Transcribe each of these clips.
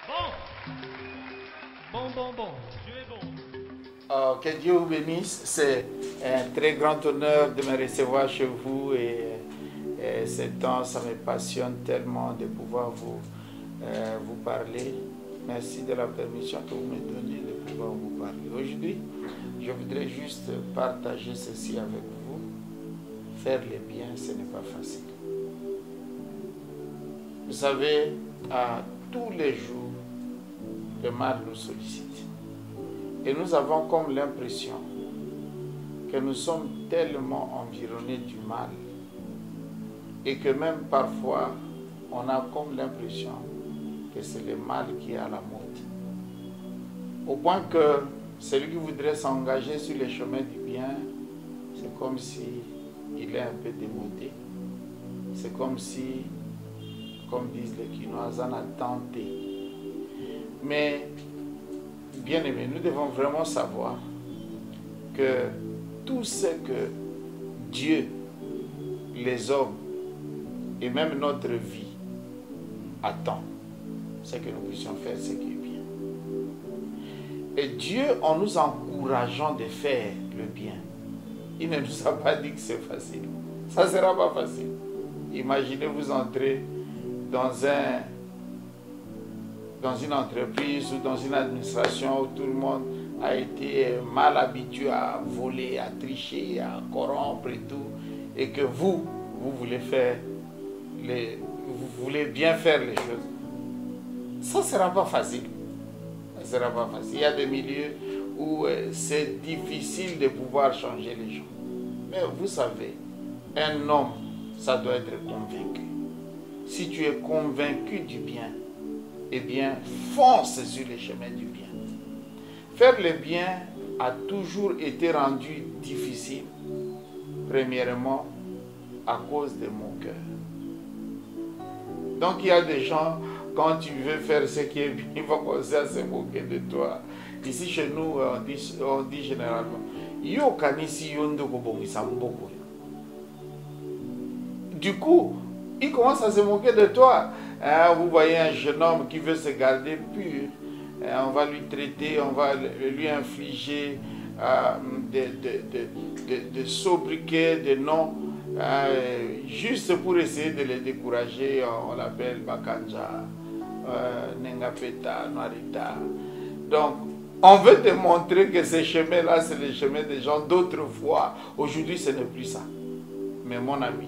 Bon. Dieu est bon. Que Dieu vous bénisse. C'est un très grand honneur de me recevoir chez vous et ce temps, ça me passionne tellement de pouvoir vous parler. Merci de la permission que vous me donnez de pouvoir vous parler. Aujourd'hui, je voudrais juste partager ceci avec vous. Faire le bien, ce n'est pas facile. Vous savez, tous les jours, le mal nous sollicite. Et nous avons comme l'impression que nous sommes tellement environnés du mal et que même parfois, on a comme l'impression que c'est le mal qui est à la mode. Au point que celui qui voudrait s'engager sur les chemins du bien, c'est comme si il est un peu démodé. C'est comme si, comme disent les Quinois, on a tenté. Mais, bien aimé, nous devons vraiment savoir que tout ce que Dieu, les hommes et même notre vie attend, c'est que nous puissions faire ce qui est bien. Et Dieu, en nous encourageant de faire le bien, il ne nous a pas dit que c'est facile. Ça ne sera pas facile. Imaginez vous entrer dans une entreprise ou dans une administration où tout le monde a été mal habitué à voler, à tricher, à corrompre et tout, et que vous voulez vous voulez bien faire les choses. Ça ne sera pas facile. Ça sera pas facile. Il y a des milieux où c'est difficile de pouvoir changer les gens. Mais vous savez, un homme, ça doit être convaincu. Si tu es convaincu du bien, eh bien, fonce sur les chemins du bien. Faire le bien a toujours été rendu difficile, premièrement, à cause de mon cœur. Donc, il y a des gens, quand tu veux faire ce qui est bien, ils vont commencer à se moquer de toi. Ici, chez nous, on dit généralement, Yo kanisi yondo kobongisa mboko. Du coup, il commence à se moquer de toi. Vous voyez un jeune homme qui veut se garder pur, on va lui traiter, on va lui infliger de sobriquets, de noms, juste pour essayer de les décourager. On l'appelle Bakanja, Nengapeta, Noirita. Donc, on veut te montrer que ces chemins-là, c'est les chemins des gens d'autrefois. Aujourd'hui, ce n'est plus ça. Mais mon ami,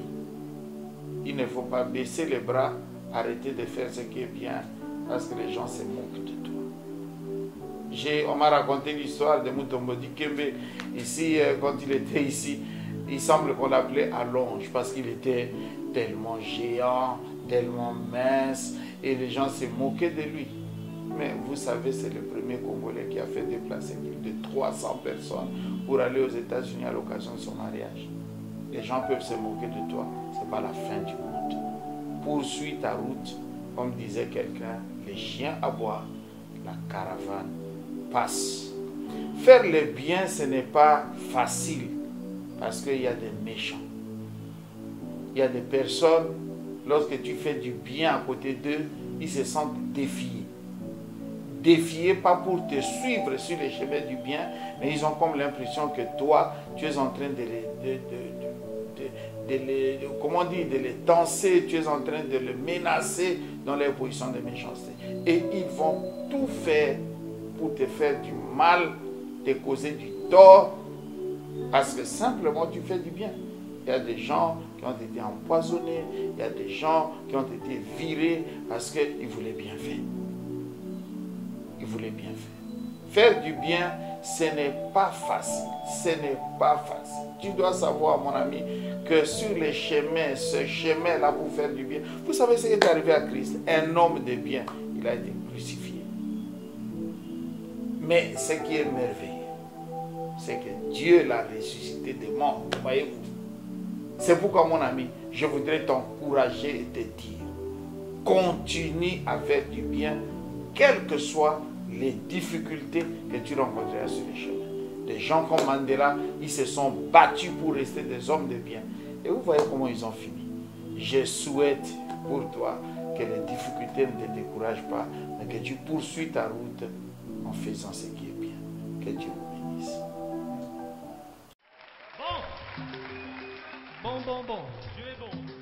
il ne faut pas baisser les bras, arrêter de faire ce qui est bien, parce que les gens se moquent de toi. On m'a raconté l'histoire de Mutombo Dikembe. Ici, quand il était ici, il semble qu'on l'appelait Allonge, parce qu'il était tellement géant, tellement mince, et les gens se moquaient de lui. Mais vous savez, c'est le premier Congolais qui a fait déplacer plus de 300 personnes pour aller aux États-Unis à l'occasion de son mariage. Les gens peuvent se moquer de toi, ce n'est pas la fin du monde. Poursuis ta route, comme disait quelqu'un, les chiens aboient, la caravane passe. Faire le bien, ce n'est pas facile, parce qu'il y a des méchants. Il y a des personnes, lorsque tu fais du bien à côté d'eux, ils se sentent défiés. Défiés, pas pour te suivre sur les chemins du bien, mais ils ont comme l'impression que toi, tu es en train de les tenser, tu es en train de les menacer dans leur position de méchanceté. Et ils vont tout faire pour te faire du mal, te causer du tort, parce que simplement tu fais du bien. Il y a des gens qui ont été empoisonnés, il y a des gens qui ont été virés parce qu'ils voulaient bien faire. Ils voulaient bien faire. Faire du bien, ce n'est pas facile. Ce n'est pas facile. Tu dois savoir, mon ami, que sur les chemins, ce chemin-là pour faire du bien, vous savez ce qui est arrivé à Christ. Un homme de bien, il a été crucifié. Mais ce qui est merveilleux, c'est que Dieu l'a ressuscité des morts. Voyez-vous. C'est pourquoi, mon ami, je voudrais t'encourager et te dire, continue à faire du bien, quelles que soient les difficultés que tu rencontreras sur les chemins. Des gens comme Mandela, ils se sont battus pour rester des hommes de bien. Et vous voyez comment ils ont fini. Je souhaite pour toi que les difficultés ne te découragent pas, mais que tu poursuis ta route en faisant ce qui est bien. Que Dieu vous bénisse. Bon, bon, bon, bon, Dieu est bon.